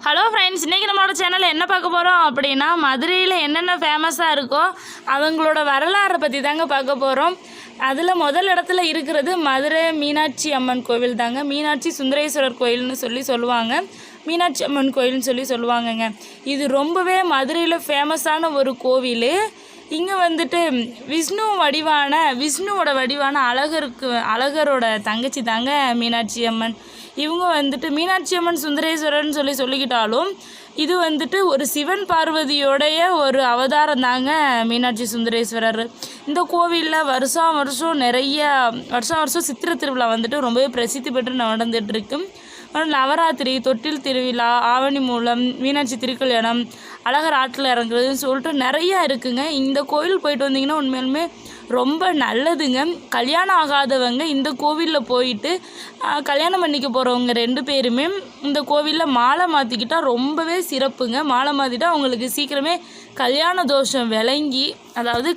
Hello friends, இன்றைக்கி நம்மளோட சேனலில் என்ன பார்க்க போகிறோம் அப்படின்னா, மதுரையில் என்னென்ன ஃபேமஸாக இருக்கோ அவங்களோட வரலாறை பற்றி தாங்க பார்க்க போகிறோம். அதில் முதல் இடத்துல இருக்கிறது மதுரை மீனாட்சி அம்மன் கோவில் தாங்க. மீனாட்சி சுந்தரேஸ்வரர் கோயில்னு சொல்லுவாங்க. மீனாட்சி அம்மன் கோயில்னு சொல்லுவாங்கங்க. இது ரொம்பவே மதுரையில் ஃபேமஸான ஒரு கோவில். இங்கே வந்துட்டு விஷ்ணுவோட வடிவான அழகரோட தங்கச்சி தாங்க மீனாட்சி அம்மன். இவங்க வந்துட்டு மீனாட்சி அம்மன் சுந்தரேஸ்வரர்னு சொல்லிக்கிட்டாலும் இது வந்துட்டு ஒரு சிவன் பார்வதியோடைய ஒரு அவதாரம் தாங்க மீனாட்சி சுந்தரேஸ்வரர். இந்த கோவிலில் வருஷம் சித்திரை திருவிழா வந்துட்டு ரொம்பவே பிரசித்தி பெற்று நடந்துகிட்ருக்கு. நவராத்திரி, தொட்டில் திருவிழா, ஆவணி மூலம், மீனாட்சி திருக்கல்யாணம், அழகர் ஆற்றில் இறங்குறதுன்னு சொல்லிட்டு நிறையா இருக்குங்க. இந்த கோவில் போயிட்டு வந்தீங்கன்னா உண்மையிலுமே ரொம்ப நல்லதுங்க. கல்யாணம் ஆகாதவங்க இந்த கோவிலில் போயிட்டு கல்யாணம் பண்ணிக்க போகிறவங்க 2 பேருமே இந்த கோவிலில் மாலை மாற்றிக்கிட்டால் ரொம்பவே சிறப்புங்க. மாலை மாற்றிட்டா அவங்களுக்கு சீக்கிரமே கல்யாண தோஷம்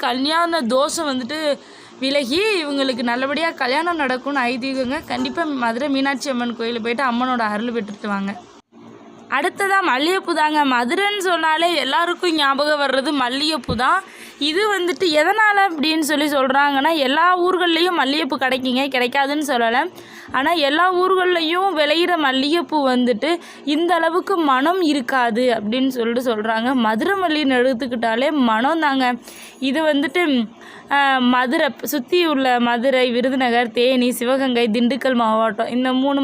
கல்யாண தோஷம் வந்துட்டு விலகி இவங்களுக்கு நல்லபடியாக கல்யாணம் நடக்கும்னு ஐதீகங்க. கண்டிப்பாக மதுரை மீனாட்சி அம்மன் கோயிலில் போயிட்டு அம்மனோட அருள் பெற்றுட்டு வாங்க. அடுத்ததாக மல்லிகைப்பூ தாங்க. மதுரைன்னு சொன்னாலே எல்லாருக்கும் ஞாபகம் வர்றது மல்லிகைப்பூ தான். இது வந்துட்டு எதனால் அப்படின்னு சொல்கிறாங்கன்னா, எல்லா ஊர்கள்லேயும் மல்லிகைப்பூ கிடைக்காதுன்னு சொல்லலை. ஆனால் எல்லா ஊர்கள்லேயும் விளையிற மல்லிகைப்பூ வந்துட்டு இந்த அளவுக்கு மனம் இருக்காது அப்படின்னு சொல்கிறாங்க. மதுரை மல்லின்னு எடுத்துக்கிட்டாலே மனம் தாங்க. இது வந்துட்டு மதுரை சுற்றி உள்ள மதுரை, விருதுநகர், தேனி, சிவகங்கை, திண்டுக்கல் மாவட்டம், இந்த 3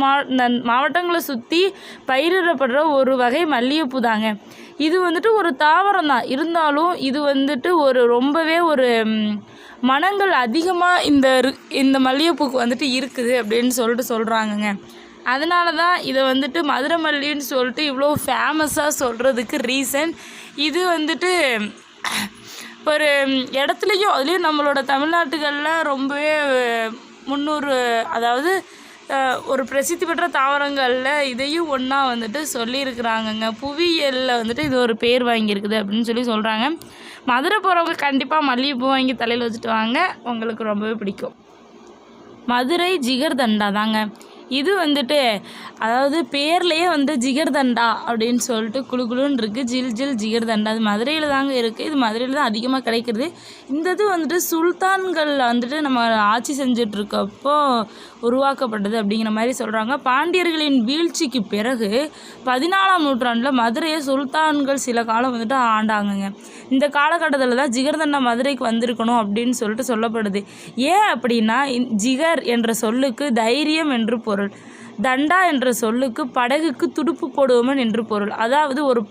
மாவட்டங்களை சுற்றி பயிரிடப்படுற ஒரு வகை மல்லிகைப்பூ தாங்க. இது வந்துட்டு ஒரு தாவரம் தான், இருந்தாலும் இது வந்துட்டு ரொம்பவே மனங்கள் அதிகமாக இந்த மல்லிகைப்பூக்கு வந்துட்டு இருக்குது அப்படின்னு சொல்கிறாங்கங்க. அதனால தான் இதை வந்துட்டு மதுரை மல்லின்னு சொல்லிட்டு இவ்வளோ ஃபேமஸாக சொல்கிறதுக்கு ரீசன். இது வந்துட்டு ஒரு இடத்துலையும் அதுலேயும் நம்மளோட தமிழ்நாட்டுகளில் ரொம்பவே 300 ஒரு பிரசித்தி பெற்ற தாவரங்களில் இதையும் ஒன்றா வந்துட்டு சொல்லியிருக்கிறாங்கங்க. புவியியலில் வந்துட்டு இது ஒரு பேர் வாங்கியிருக்குது அப்படின்னு சொல்கிறாங்க. மதுரை போகிறவங்க கண்டிப்பாக மல்லிகைப்பூ வாங்கி தலையில் வச்சுட்டு வாங்க, உங்களுக்கு ரொம்பவே பிடிக்கும். மதுரை ஜிகர்தண்டா தாங்க. இது வந்துட்டு பேர்லேயே ஜிகர்தண்டா அப்படின்னு சொல்லிட்டு குழுன்னு இருக்குது. ஜில் ஜிகர்தண்டா அது மதுரையில் தாங்க இருக்குது. இது மதுரையில் தான் அதிகமாக கிடைக்கிறது. இந்த இது சுல்தான்கள் நம்ம ஆட்சி செஞ்சிட்ருக்கப்போ உருவாக்கப்பட்டது அப்படிங்கிற மாதிரி சொல்கிறாங்க. பாண்டியர்களின் வீழ்ச்சிக்கு பிறகு 14ஆம் நூற்றாண்டில் மதுரையை சுல்தான்கள் சில காலம் ஆண்டாங்கங்க. இந்த காலகட்டத்தில் தான் ஜிகர்தண்டா மதுரைக்கு வந்திருக்கணும் அப்படின்னு சொல்லிட்டு சொல்லப்படுது. ஏன் அப்படின்னா, ஜிகர் என்ற சொல்லுக்கு தைரியம் என்று பொருள், தண்டா என்ற சொல்லுக்கு படகுக்கு துடுப்பு போடுவவன் என்று பொருள். அதாவது ஒரு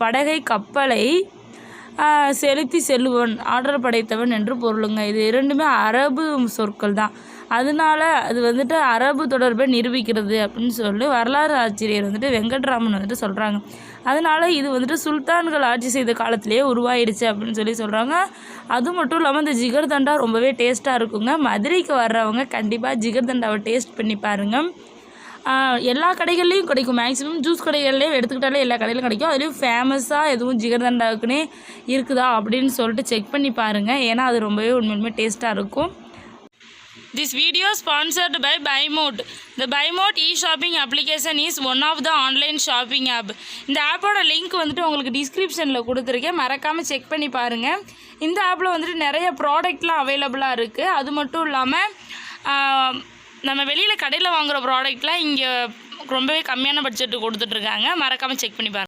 கப்பலை செலுத்தி செல்லுவன், ஆற்றல் படைத்தவன் என்று பொருளுங்க. இது 2மே அரபு சொற்கள் தான். அதனால அது அரபு தொடர்பை நிரூபிக்கிறது அப்படின்னு வரலாறு ஆசிரியர் வெங்கட்ராமன் சொல்கிறாங்க. அதனால் இது சுல்தான்கள் ஆட்சி செய்த காலத்திலேயே உருவாயிடுச்சு அப்படின்னு சொல்கிறாங்க. அது மட்டும் இல்லாமல் இந்த ஜிகர்தண்டா ரொம்பவே டேஸ்ட்டாக இருக்குங்க. மதுரைக்கு வர்றவங்க கண்டிப்பாக ஜிகர்தண்டாவை டேஸ்ட் பண்ணி பாருங்கள். எல்லா கடைகள்லேயும் கிடைக்கும். மேக்ஸிமம் ஜூஸ் கடைகள்லேயும் எடுத்துக்கிட்டாலே எல்லா கடையிலும் கிடைக்கும். அதுலேயும் ஃபேமஸாக எதுவும் ஜிகர்தண்டாவுக்குன்னே இருக்குதா அப்படின்னு சொல்லிட்டு செக் பண்ணி பாருங்கள். ஏன்னா அது ரொம்பவே உண்மையுமே டேஸ்ட்டாக இருக்கும். This video sponsored by BuyMode. The BuyMode e-shopping application is one of the online shopping app. இந்த ஆப்போட லிங்க் உங்களுக்கு டிஸ்கிரிப்ஷனில் கொடுத்துருக்கேன், மறக்காமல் செக் பண்ணி பாருங்கள். இந்த ஆப்பில் நிறைய ப்ராடக்ட்லாம் அவைலபிளாக இருக்குது. அது மட்டும் இல்லாமல் நம்ம வெளியில் கடையில் வாங்குகிற ப்ராடக்ட்லாம் இங்கே ரொம்பவே கம்மியான பட்ஜெட்டு கொடுத்துட்ருக்காங்க. மறக்காமல் செக் பண்ணி பாருங்கள்.